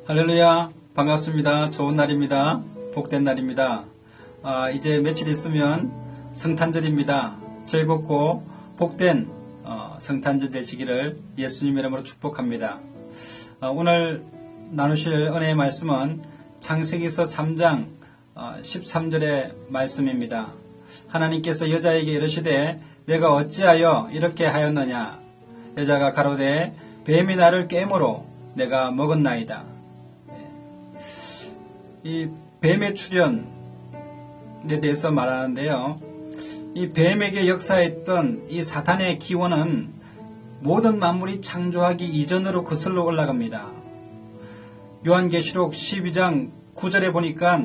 할렐루야, 반갑습니다. 좋은 날입니다. 복된 날입니다. 이제 며칠 있으면 성탄절입니다. 즐겁고 복된 성탄절 되시기를 예수님 이름으로 축복합니다. 오늘 나누실 은혜의 말씀은 창세기서 3장 13절의 말씀입니다. 하나님께서 여자에게 이르시되 내가 어찌하여 이렇게 하였느냐. 여자가 가로되 뱀이 나를 깨므로 내가 먹었나이다. 이 뱀의 출현에 대해서 말하는데요. 이 뱀에게 역사했던 이 사탄의 기원은 모든 만물이 창조하기 이전으로 거슬러 올라갑니다. 요한계시록 12장 9절에 보니까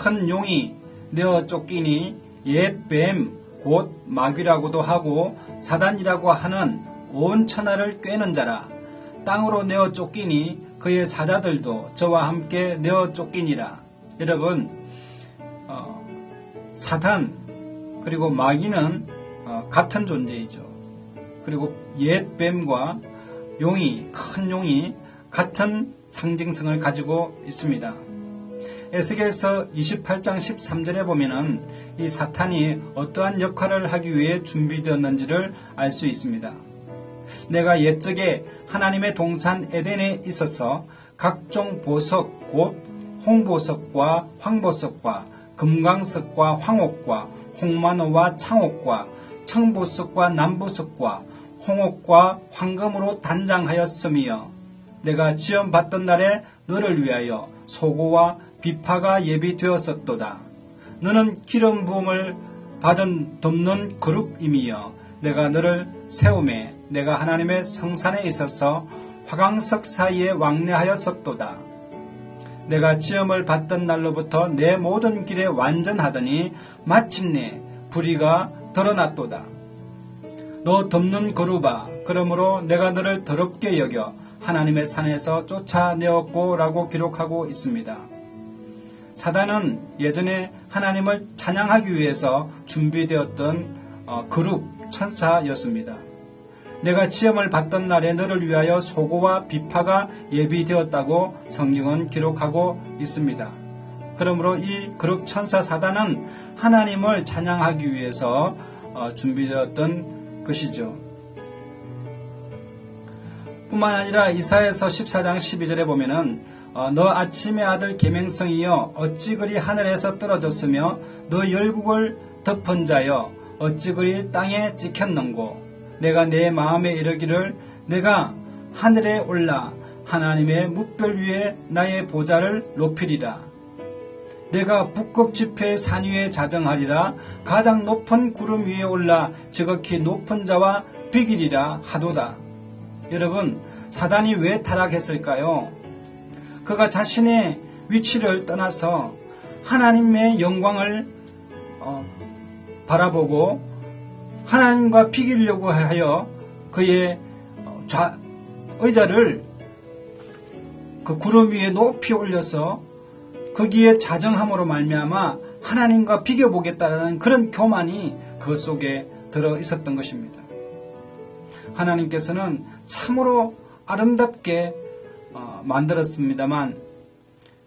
큰 용이 내어 쫓기니 옛 뱀 곧 마귀라고도 하고 사단이라고 하는 온 천하를 꿰는 자라. 땅으로 내어 쫓기니 그의 사자들도 저와 함께 내어 쫓기니라. 여러분, 사탄 그리고 마귀는 같은 존재이죠. 그리고 옛 뱀과 용이, 큰 용이 같은 상징성을 가지고 있습니다. 에스겔서 28장 13절에 보면은 이 사탄이 어떠한 역할을 하기 위해 준비되었는지를 알 수 있습니다. 내가 옛적에 하나님의 동산 에덴에 있어서 각종 보석 곧 홍보석과 황보석과 금광석과 황옥과 홍마노와 창옥과 청보석과 남보석과 홍옥과 황금으로 단장하였으며 내가 지원받던 날에 너를 위하여 소고와 비파가 예비되었었도다. 너는 기름 부음을 받은 덮는 그룹이며 내가 너를 세우매 내가 하나님의 성산에 있어서 화강석 사이에 왕래하였었도다. 내가 지음을 받던 날로부터 내 모든 길에 완전하더니 마침내 불의가 드러났도다. 너 덮는 그룹아, 그러므로 내가 너를 더럽게 여겨 하나님의 산에서 쫓아내었고 라고 기록하고 있습니다. 사단은 예전에 하나님을 찬양하기 위해서 준비되었던 그룹 천사였습니다. 내가 지음을 받던 날에 너를 위하여 소고와 비파가 예비되었다고 성경은 기록하고 있습니다. 그러므로 이 그룹 천사 사단은 하나님을 찬양하기 위해서 준비되었던 것이죠. 뿐만 아니라 이사야서 14장 12절에 보면은 너 아침의 아들 계명성이여 어찌 그리 하늘에서 떨어졌으며 너 열국을 덮은 자여 어찌 그리 땅에 찍혔는고. 내가 내 마음에 이르기를 내가 하늘에 올라 하나님의 뭇별 위에 나의 보좌를 높이리라. 내가 북극 지폐의 산 위에 자정하리라. 가장 높은 구름 위에 올라 지극히 높은 자와 비기리라 하도다. 여러분, 사단이 왜 타락했을까요? 그가 자신의 위치를 떠나서 하나님의 영광을 바라보고 하나님과 비기려고 하여 그의 의자를 그 구름 위에 높이 올려서 거기에 자정함으로 말미암아 하나님과 비겨보겠다라는 그런 교만이 그 속에 들어 있었던 것입니다. 하나님께서는 참으로 아름답게 만들었습니다만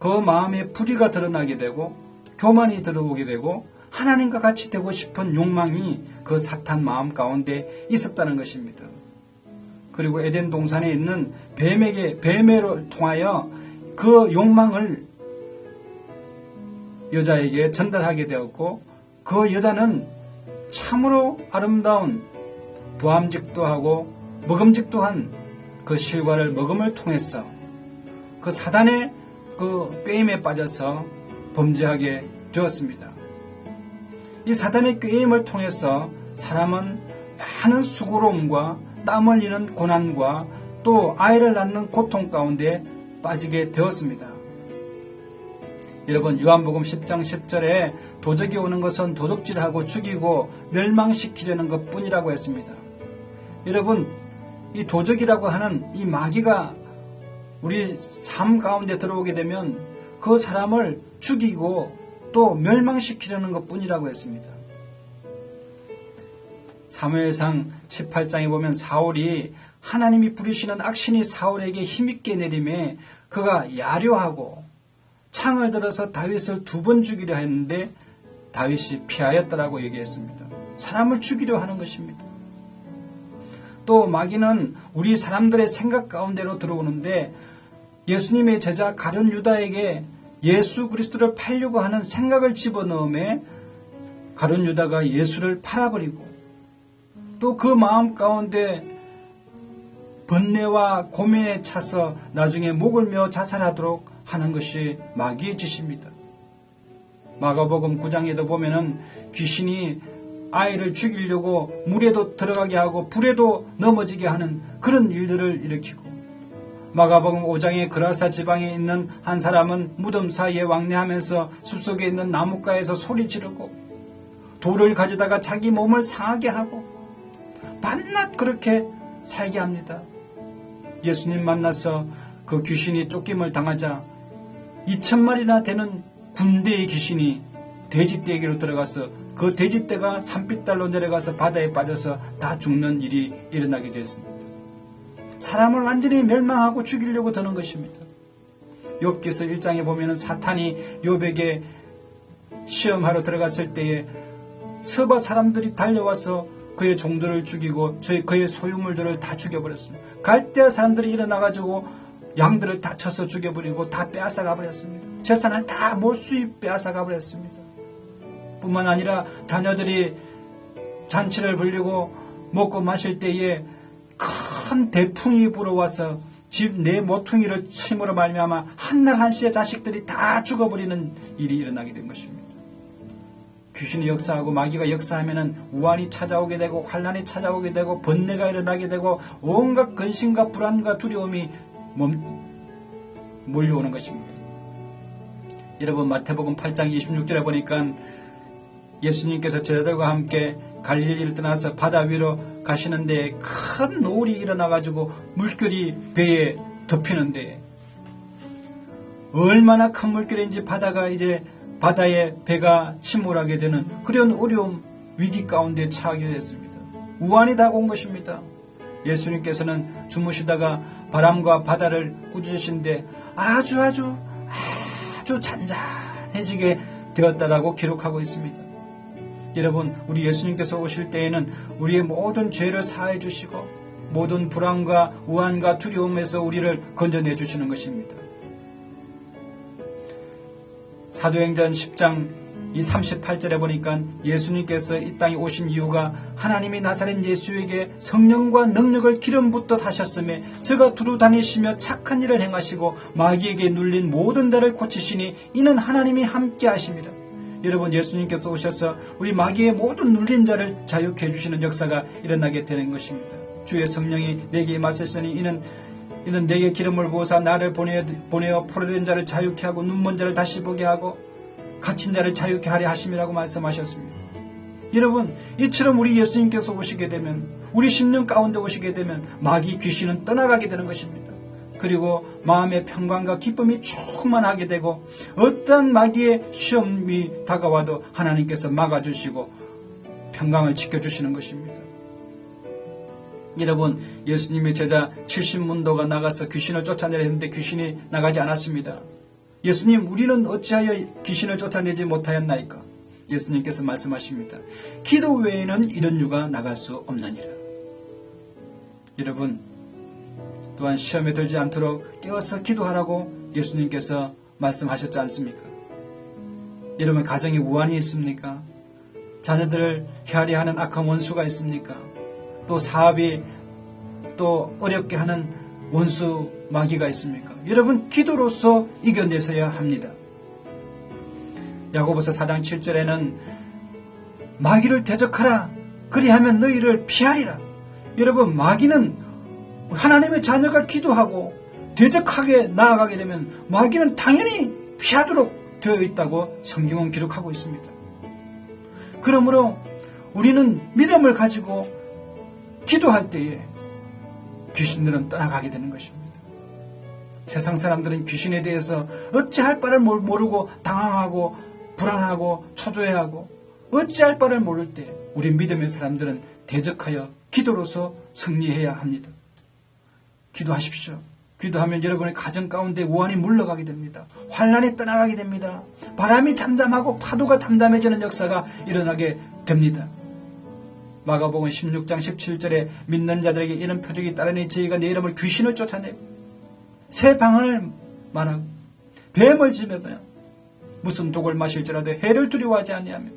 그 마음에 불의가 드러나게 되고 교만이 들어오게 되고 하나님과 같이 되고 싶은 욕망이 그 사탄 마음 가운데 있었다는 것입니다. 그리고 에덴 동산에 있는 뱀으로 통하여 그 욕망을 여자에게 전달하게 되었고 그 여자는 참으로 아름다운 부함직도 하고 먹음직도 한 그 실과를 먹음을 통해서 그 사단의 그 꾀임에 빠져서 범죄하게 되었습니다. 이 사단의 꾀임을 통해서 사람은 많은 수고로움과 땀 흘리는 고난과 또 아이를 낳는 고통 가운데 빠지게 되었습니다. 여러분, 요한복음 10장 10절에 도적이 오는 것은 도둑질하고 죽이고 멸망시키려는 것뿐이라고 했습니다. 여러분, 이 도적이라고 하는 이 마귀가 우리 삶 가운데 들어오게 되면 그 사람을 죽이고 또 멸망시키려는 것뿐이라고 했습니다. 사무엘상 18장에 보면 사울이 하나님이 부리시는 악신이 사울에게 힘있게 내림에 그가 야료하고 창을 들어서 다윗을 2번 죽이려 했는데 다윗이 피하였다라고 얘기했습니다. 사람을 죽이려 하는 것입니다. 또 마귀는 우리 사람들의 생각 가운데로 들어오는데 예수님의 제자 가룟 유다에게 예수 그리스도를 팔려고 하는 생각을 집어넣음에 가룟 유다가 예수를 팔아버리고 또 그 마음 가운데 번뇌와 고민에 차서 나중에 목을 메어 자살하도록 하는 것이 마귀의 짓입니다. 마가복음 9장에도 보면은 귀신이 아이를 죽이려고 물에도 들어가게 하고 불에도 넘어지게 하는 그런 일들을 일으키고 마가복음 5장에 그라사 지방에 있는 한 사람은 무덤 사이에 왕래하면서 숲속에 있는 나뭇가에서 소리 지르고 돌을 가져다가 자기 몸을 상하게 하고 밤낮 그렇게 살게 합니다. 예수님 만나서 그 귀신이 쫓김을 당하자 2,000마리나 되는 군대의 귀신이 돼지떼기로 들어가서 그 돼지떼가 산빛달로 내려가서 바다에 빠져서 다 죽는 일이 일어나게 되었습니다. 사람을 완전히 멸망하고 죽이려고 드는 것입니다. 욥기서 1장에 보면 사탄이 욥에게 시험하러 들어갔을 때에 서바 사람들이 달려와서 그의 종들을 죽이고 그의 소유물들을 다 죽여버렸습니다. 갈대아 사람들이 일어나가지고 양들을 다 쳐서 죽여버리고 다 빼앗아가 버렸습니다. 재산을 다 몰수히 빼앗아가 버렸습니다. 뿐만 아니라 자녀들이 잔치를 벌리고 먹고 마실 때에 큰 대풍이 불어와서 집 내 모퉁이를 침으로 말미암아 한날 한시에 자식들이 다 죽어버리는 일이 일어나게 된 것입니다. 귀신이 역사하고 마귀가 역사하면은 우환이 찾아오게 되고 환난이 찾아오게 되고 번뇌가 일어나게 되고 온갖 근심과 불안과 두려움이 몰려오는 것입니다. 여러분 마태복음 8장 26절에 보니까 예수님께서 제자들과 함께 갈릴리를 떠나서 바다 위로 가시는데 큰 노을이 일어나가지고 물결이 배에 덮이는데 얼마나 큰 물결인지 바다에 배가 침몰하게 되는 그런 어려움 위기 가운데 처하게 됐습니다. 우환이 다가온 것입니다. 예수님께서는 주무시다가 바람과 바다를 꾸짖으신데 아주 잔잔해지게 되었다라고 기록하고 있습니다. 여러분 우리 예수님께서 오실 때에는 우리의 모든 죄를 사해 주시고 모든 불안과 우환과 두려움에서 우리를 건져내 주시는 것입니다. 사도행전 10장 이 38절에 보니까 예수님께서 이 땅에 오신 이유가 하나님이 나사렛 예수에게 성령과 능력을 기름 붓듯 하셨음에 저가 두루 다니시며 착한 일을 행하시고 마귀에게 눌린 모든 자를 고치시니 이는 하나님이 함께 하심이라. 여러분 예수님께서 오셔서 우리 마귀의 모든 눌린 자를 자유케 해주시는 역사가 일어나게 되는 것입니다. 주의 성령이 내게 임하셨으니 이는 내게 기름을 부어서 나를 보내어 포로된 자를 자유케 하고 눈먼 자를 다시 보게 하고 갇힌 자를 자유케 하려 하심이라고 말씀하셨습니다. 여러분 이처럼 우리 예수님께서 오시게 되면 우리 심령 가운데 오시게 되면 마귀 귀신은 떠나가게 되는 것입니다. 그리고 마음의 평강과 기쁨이 충만하게 되고 어떠한 마귀의 시험이 다가와도 하나님께서 막아주시고 평강을 지켜주시는 것입니다. 여러분 예수님의 제자 70문도가 나가서 귀신을 쫓아내려 했는데 귀신이 나가지 않았습니다. 예수님 우리는 어찌하여 귀신을 쫓아내지 못하였나이까? 예수님께서 말씀하십니다. 기도 외에는 이런 유가 나갈 수 없느니라. 여러분 또한 시험에 들지 않도록 깨어서 기도하라고 예수님께서 말씀하셨지 않습니까? 여러분 가정에 우환이 있습니까? 자녀들을 헤아려 하는 악한 원수가 있습니까? 또 사업이 또 어렵게 하는 원수 마귀가 있습니까? 여러분 기도로서 이겨내서야 합니다. 야고보서 4장 7절에는 마귀를 대적하라 그리하면 너희를 피하리라. 여러분 마귀는 하나님의 자녀가 기도하고 대적하게 나아가게 되면 마귀는 당연히 피하도록 되어 있다고 성경은 기록하고 있습니다. 그러므로 우리는 믿음을 가지고 기도할 때에 귀신들은 떠나가게 되는 것입니다. 세상 사람들은 귀신에 대해서 어찌할 바를 모르고 당황하고 불안하고 초조해하고 어찌할 바를 모를 때 우리 믿음의 사람들은 대적하여 기도로서 승리해야 합니다. 기도하십시오. 기도하면 여러분의 가정 가운데 우환이 물러가게 됩니다. 환난이 떠나가게 됩니다. 바람이 잠잠하고 파도가 잠잠해지는 역사가 일어나게 됩니다. 마가복음 16장 17절에 믿는 자들에게 이런 표적이 따르니 저희가 내 이름으로 귀신을 쫓아내고 새 방언을 말하고 뱀을 집어내며 무슨 독을 마실지라도 해를 두려워하지 아니하며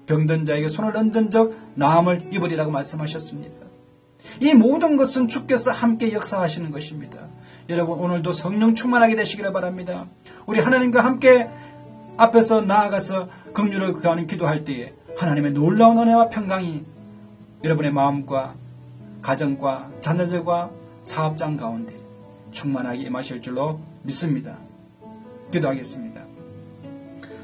병든 자에게 손을 얹은 적 나음을 입으리라고 말씀하셨습니다. 이 모든 것은 주께서 함께 역사하시는 것입니다. 여러분 오늘도 성령 충만하게 되시기를 바랍니다. 우리 하나님과 함께 앞에서 나아가서 긍휼을 구하는 기도할 때에 하나님의 놀라운 은혜와 평강이 여러분의 마음과 가정과 자녀들과 사업장 가운데 충만하게 임하실 줄로 믿습니다. 기도하겠습니다.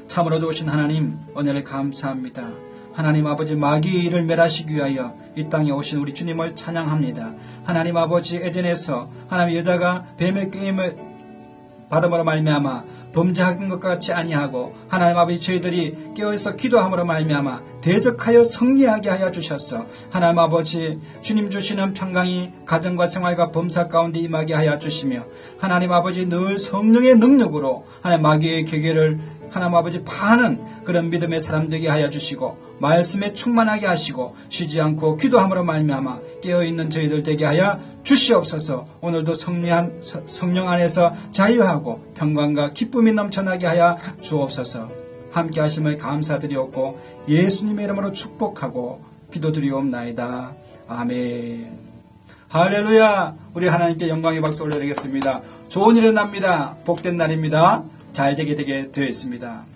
참으로 좋으신 하나님 은혜를 감사합니다. 하나님 아버지 마귀의 일을 멸하시기 위하여 이 땅에 오신 우리 주님을 찬양합니다. 하나님 아버지 에덴에서 하나님 여자가 뱀의 꾀임을 받음으로 말미암아 범죄한 것과 같이 아니하고 하나님 아버지 저희들이 깨어서 기도함으로 말미암아 대적하여 승리하게 하여 주셨어. 하나님 아버지 주님 주시는 평강이 가정과 생활과 범사 가운데 임하게 하여 주시며 하나님 아버지 늘 성령의 능력으로 하나님 마귀의 계계를 하나님 아버지 파는 그런 믿음의 사람 되게 하여 주시고 말씀에 충만하게 하시고 쉬지 않고 기도함으로 말미암아 깨어있는 저희들 되게 하여 주시옵소서. 오늘도 성령 안에서 자유하고 평강과 기쁨이 넘쳐나게 하여 주옵소서. 함께 하심을 감사드리옵고 예수님의 이름으로 축복하고 기도드리옵나이다. 아멘. 할렐루야. 우리 하나님께 영광의 박수 올려드리겠습니다. 좋은 일이 납니다. 복된 날입니다. 잘 되게 되어 있습니다.